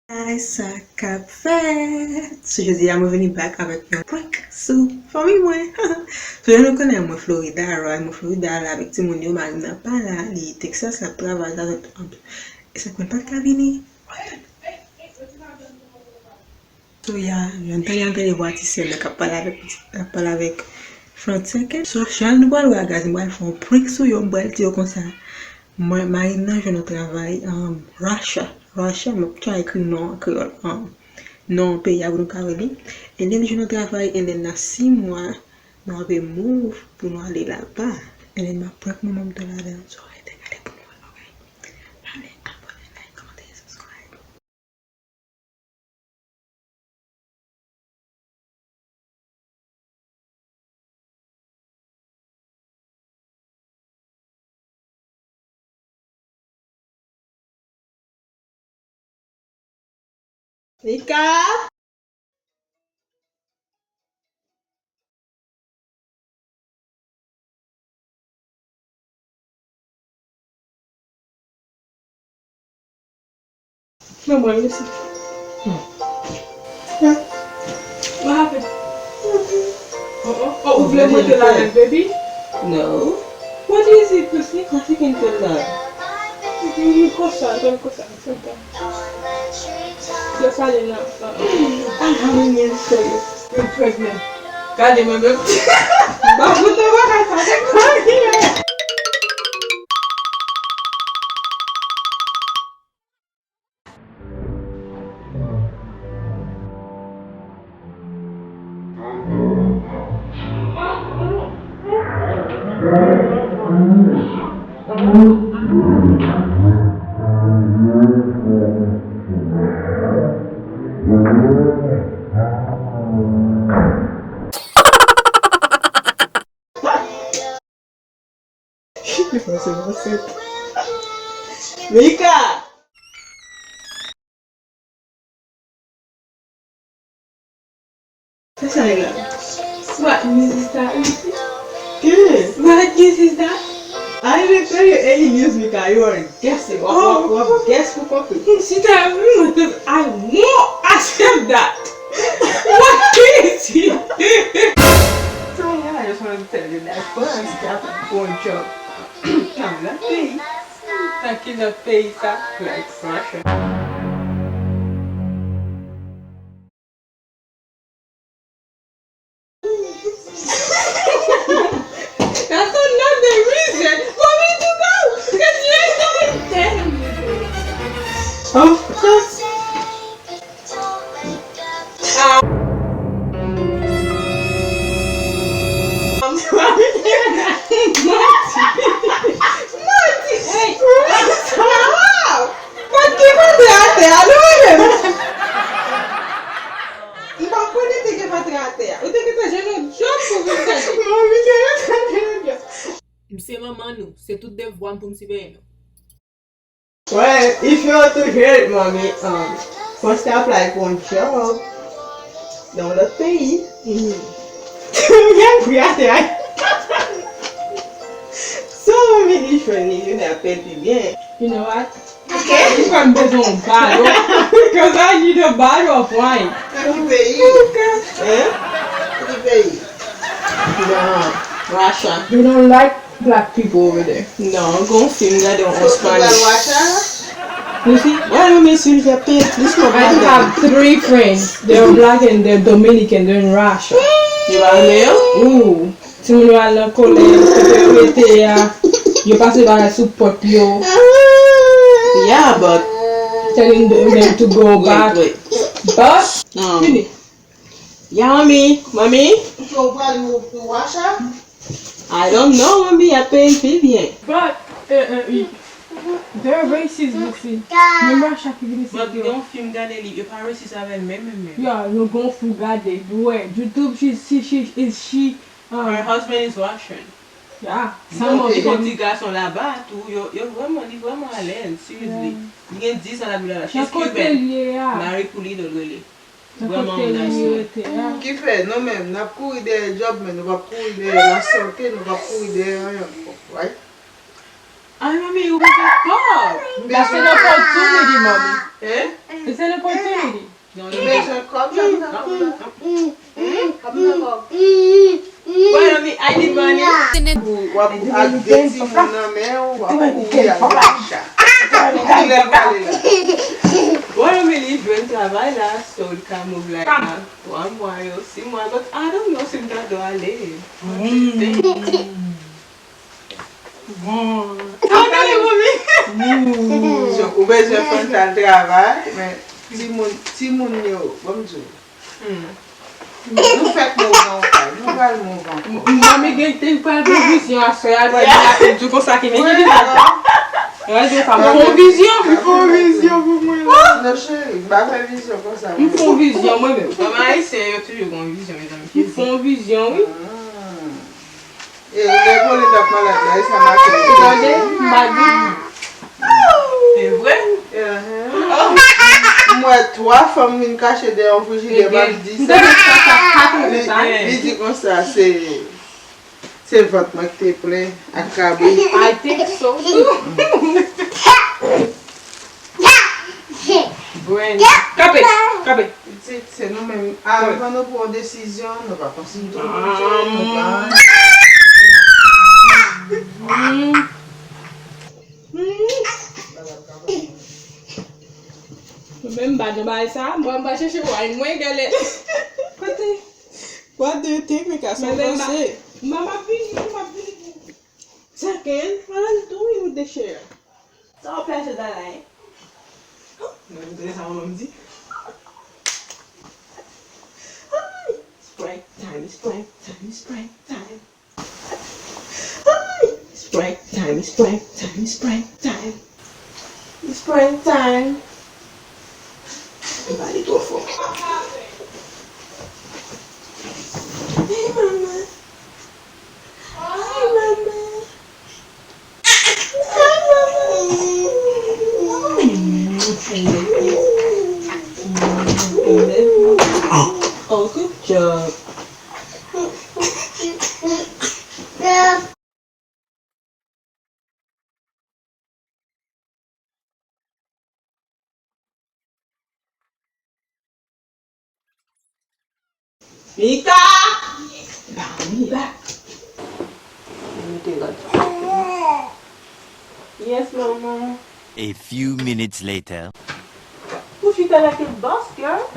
Guys, Kanpe. So Jodi, I'm venu back avec un prank sur famille Mwen. So je ne connais moi Florida, right? Moi Florida là avec tout le monde, yo mari n'a pas là, les Texas la travaille là et ça compte pas de venir. So j'entends les voix ici là qui parle avec français. So je ne vois pas regarder moi font prank sur yo m'bral dire comme ça. Moi maintenant je ne travaille en Russia, mais tu as écrit non créole non pays à Caribéen et then je ne travaille et then dans 6 mois nous avons move pour nous aller là-bas et then ma propre maman de là-dedans so regardez pour moi, ok? Allez, abonnez, like, commentez, subscribe. MIKA! Maman, listen. What happened? Oh, vous voulez monter la langue, baby? No. What is it, pussy? Coffee can tell that. Cosa, don't cosa. Just tell you now. I'm having you show you. You're pregnant. God, my baby. But what the fuck I started crying? MIKA! What's that again? What news is that? Good. What news is that? I didn't tell you any news, MIKA. You are guessing. What guess for coffee? She told me I won't accept that. What is it? So yeah, I just wanted to tell you that first after one job. I'm not paying. Like in the face, Like Russia. That's not the reason for me to go. Because you ain't going to tell me. Of course. C'est maman nous, c'est toutes des voix pour me suivre. Well, if you want to hear it, mommy, first apply for one job. Dans le pays. So, mommy, usually, you n'appelles plus bien. You know what? Okay. You can bet on bottle because I need a bottle of wine. Quel pays? Hein? Quel pays? No, Russia. They don't like black people over there. No, go film that on Spanish. Russia? You see? Why don't you see the pay? I do have 3 friends. They're black and they're Dominican. They're in Russia. You are there? Ooh. Si vous allez à l'école, you pass by a support you. Yeah, but Telling them to go back. wait. But, Yeah, mommy. So, why you to Russia? I don't know, mommy. I pay bien. but, they're racist, you see. Remember Russia qui vient ici? But you don't film that you're pas raciste avec même. Yeah, you're going to regarder. Ouais, YouTube, Her husband is Russian. yeah, some of Les them. petits garçons là-bas, tout, you're vraiment à l'aise, seriously. You can 10 à la ville là. She's D'un côté Cuban. lié, yeah. Marie Pouli de Relais. D'un Vraiment côté nice. lié, yeah. Qui fait? Non, même, n'a pas des jobs, mais nous va pour la santé, nous va pour des rien. Right? Ay, mami, you make it pop. That's an opportunity, mommy. Eh? It's an opportunity. No, Beso kom, Well, I mean, I need money. wap ak deti moun nan men ou wap kouye ak Fache. Well, I mean, if you travail là, so you can move like 1 mois or 6 mois, but I don't know if that do aller. So ou bezo fon tan travay, men ti moun yo, bomjou. Nou fèk mouvan kay, nou val mouvan kay. Mami gen te kwa vision à faire, du coup ça qui m'est dit là. Ouais, je fais vision. Fon vizyon pou mwen la. Non chéri, ba fè vizyon kon sa. Ils font vision moi-même. Maman, c'est toujours une vision, mes amis. Ils font vision, oui. E, le pou le tap malat la, e sa makè. Attendez, ma c'est vrai? Mwen 3 fòm vin kache de yon fuji de bak di sa. Li di kon sa, se vot mak te ple akabe. I think so too. Mwen. Kape. Se nou men, avan nou pou an desisyon, nou pa konsidou. Même pas de ça, moi je cherche wine, moi galère. Côté. What do you think, Mika? So você? Mama vini. Second, what are you doing with the share? Só peça da lá. Não interessa o nome de. Spray time. Spray time. Everybody do it for me. Hey, Mama. Oh, good job. Mika! Yes, Mama. A few minutes later. Push it like a boss, girl.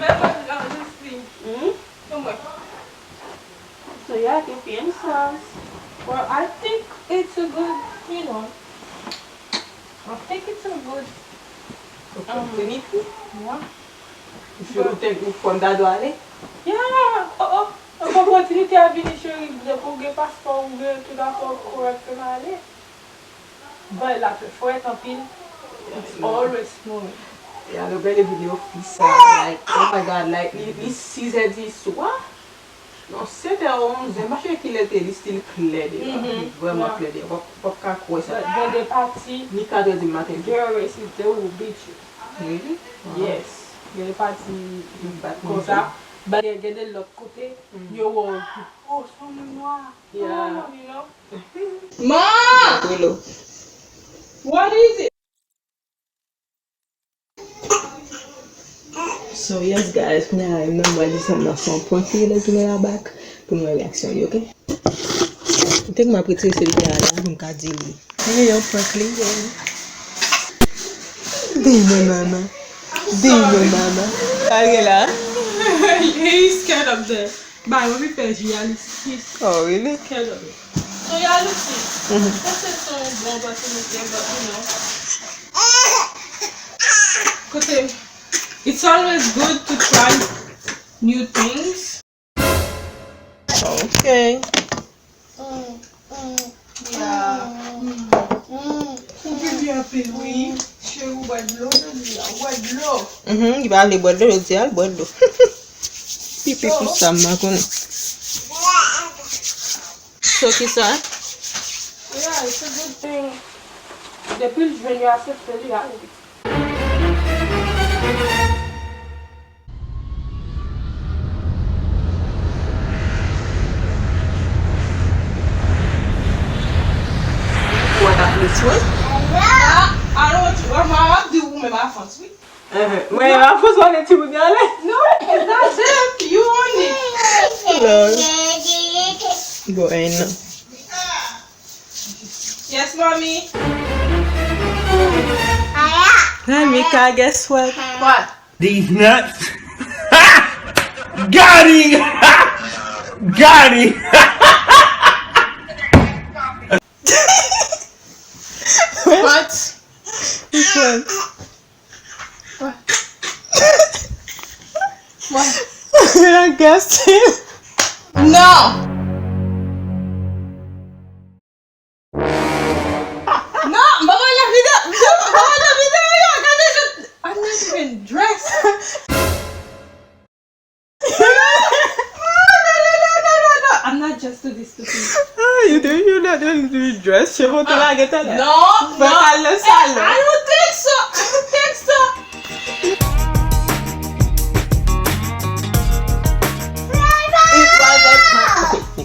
So yeah, que piensas? Well, I think it's a good, I think it's a good opportunity. Yeah. If you think ou fondado ale? Yeah. Opportunity a venir chérie pour que passeport ou tout d'accord correctement aller. But la faut être en pile. It's always smooth. Yeah, the very video fisa, like, oh my god, like, li 6 di soir. Non, 7h11, machin qu'il était, il style clair, vraiment clair. Pas qu'à quoi ça. Dans des parties, Ni 4h du matin. girl, they will beat you. Really? Yes. Il y a des parties comme ça. But il y a de l'autre côté, you will, oh, c'est noir. Yeah. You know? Ma! What is it? So yes guys, now I remember this is not some point for you to me back to my reaction, you okay? I think my pretty silly girl from Kajili. Hey, you're prickly, Demon mama. Ariela. He's scared of the. But when we finish, he's Oh really? scared of it. So yeah, look see. That's a song bon opportunity, but KOTE, it's always good to try new things. Okay. Yeah. Give you a pill, oui. Chez vous, bois de l'eau, de l'eau. Il va aller boire de l'eau, il boire de l'eau. Pipi pour ça, ma connaît. So qui ça? Yeah, it's a good thing. Depuis que je viens à cette reality. What that looks like? Mwen a fos wane ti moun yale. No, it's not them. You own it. Go in. Yes, mommy. Hi, Mika, guess what? What? These nuts. Got him! Got him! What? Which one? What? What? I guessed it. No. No, Mama la vida. Mama la vida. I'm not even dressed. No. I'm not just to this stupid. You're not going to be dressed. You want to get it? No. But I I don't think so.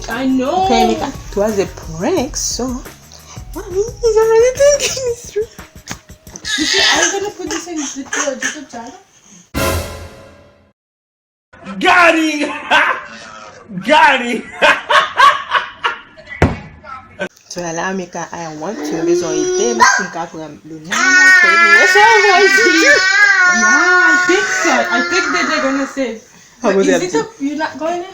I know. Okay, Mika, it was a prank, so mommy is already thinking it's true. You see, are you gonna put this in the YouTube channel? Got him! Got him! So allow Mika, I want to besoin it. Mika from Luna. Yeah, I think so. I think that they're gonna say. How But was is that? it you're not going in?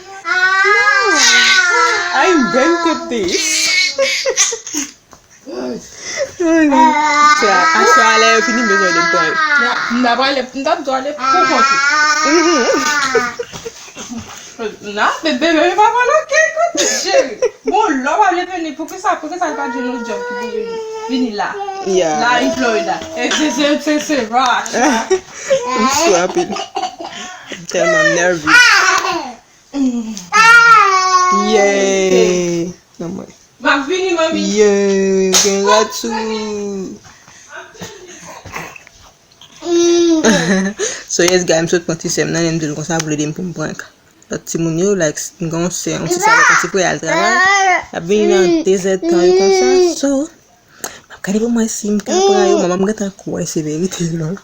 I invented this. So I fini besoin de point. Not aller pour non, bébé, mais pas voilà quelque chose. Bon, là, on va aller venir pour que ça pas de nos jobs qui vont venir là. Yeah. Là, en Florida. Et c'est rush. I'm so happy. Tell me I'm nervous. Yay. No more. Ma venir, mamie. Yay. Congrats. So yes guys, I'm so participant nan em de kon sa vle dem pou m prank. Lot ti moun yo like ngon se on si sa kon si pou al travay. A bin nan desert kan yo kon sa. So, m kade pou mwen si m kan pra yo, maman m gata kwa se verite lol.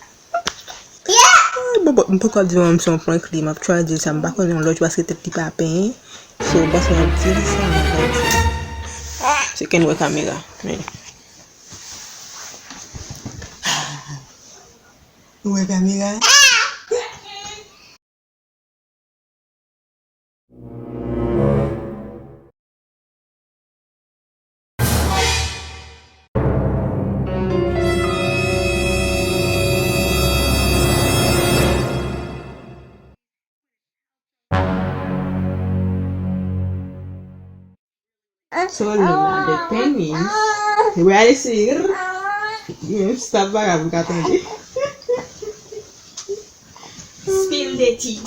M pou kwa di m son prank li, m ap try di sa m bakon yon loj paske te ti pa pen. So, bas m ap di sa m ap di. Se ken we kamera. We kamera. So, the thing is, where I see you stop by, I've got it. Spill the tea.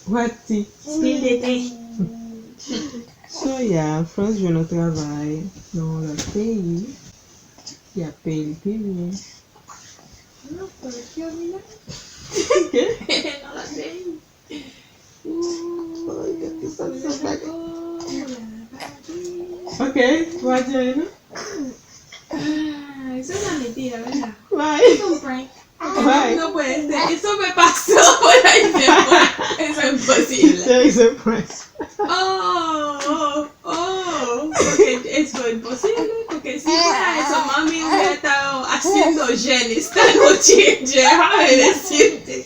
What tea? Spill the tea. So, yeah, France, je ne travaille dans le pays. Il y a pays. Non, pas le piano. Ok. Dans la veille. Okay, what do you know? Eso no es mentira, ¿verdad? Why? Es un prank. Why? No puede ser. Eso me pasó. Eso es imposible. There is a price. Porque eso es imposible. Porque si fuera eso, mami hubiera estado haciendo Jen esta noche. Déjame decirte.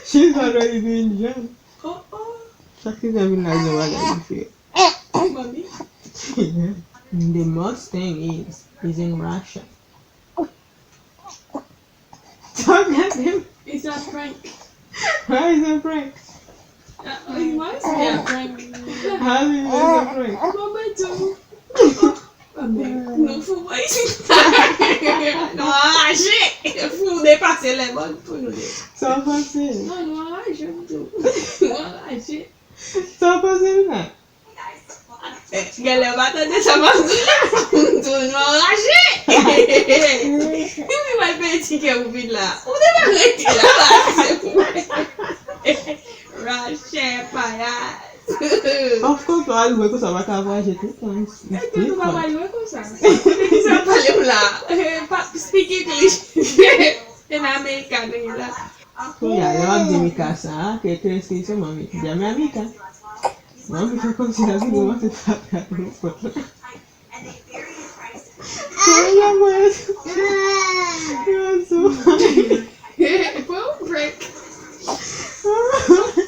She's already doing John. Oh. She's having like no other feel. Mami. Yeah. The most thing is in Russia. Don't get him. It's a prank. Why is it a prank? It must be a prank. How is it a prank? Mama too. Não fui mais. Não arranjei. Fui passei lembrando por não der. Só você. Não arranjei. Não arranjei. Só você, né? Galera, bata dessa bagulha. Tu não arranjei. E vai perder que eu vi lá. O de retirar lá. Raché, palhaço. Of course, I will go to my car. I just Tu não vai mais com ça. Você trabalhou lá. Speak English. É na americana lá. Ya, le wap di Mika sa, ke kreski se mami. Jame a Mika. Mami fè kon si la video mwen se tape a pot. Ya mwen. You're so funny. Will break.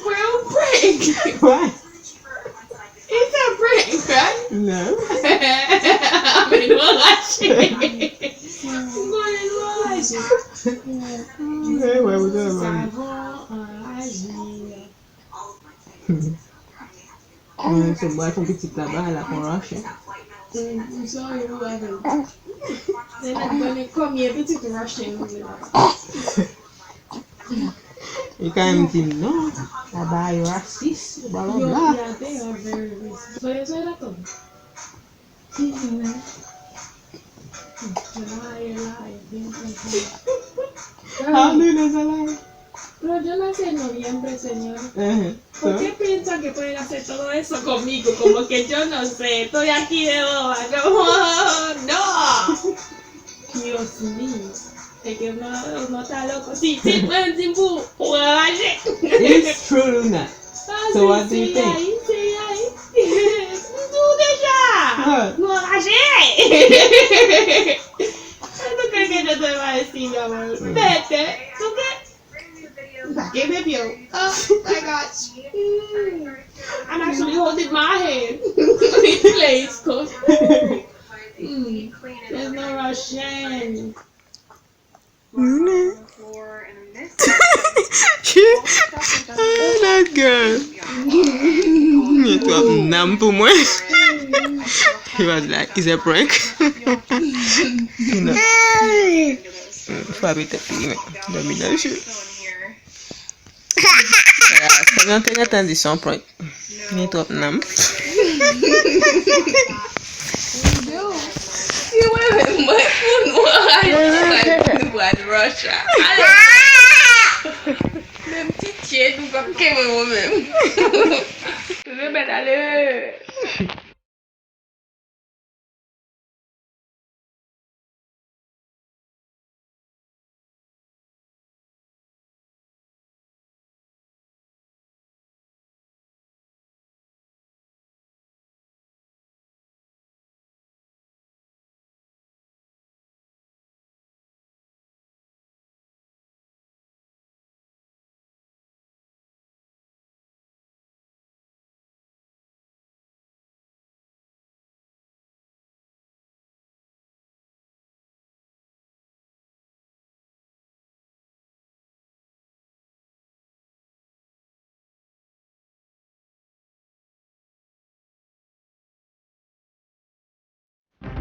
Will break. Why? It's a break, right? No. I'm in wash. I'm going in wash. Hey, why would you mami? Se boy fon petit là-bas, la kon rache. Sorry, we haven't. Then I'm going to come here, but it's rushing. E ka m di non, là-bas yo raciste, bla bla bla. Yeah, they are very racist. So you say that to me? How do you know that? Pero yo nací en noviembre, señor. So, ¿Por qué piensan que pueden hacer todo eso conmigo? Como que yo no sé, estoy aquí de boba. No. Dios mío. Es que uno está loco. Sí, pueden sin bu. it's true, Luna. So what do you think? Tú déjà. What? No rayé. ¿Tú crees que yo te voy a decir, mi amor? Vete. ¿Tú qué? ¿Para qué bebió? Oh my gosh. I'm actually holding my hand. In place, cause there's no Russian. Luna. That girl. You got numb pour moi. He was like, is a prank? You know. Faut habiter plus, domination. Ça vient tenir attendu son prank. Il est trop numb. You went with Russia. Même petit chien, nous comme qu'est-ce même. Je vais aller.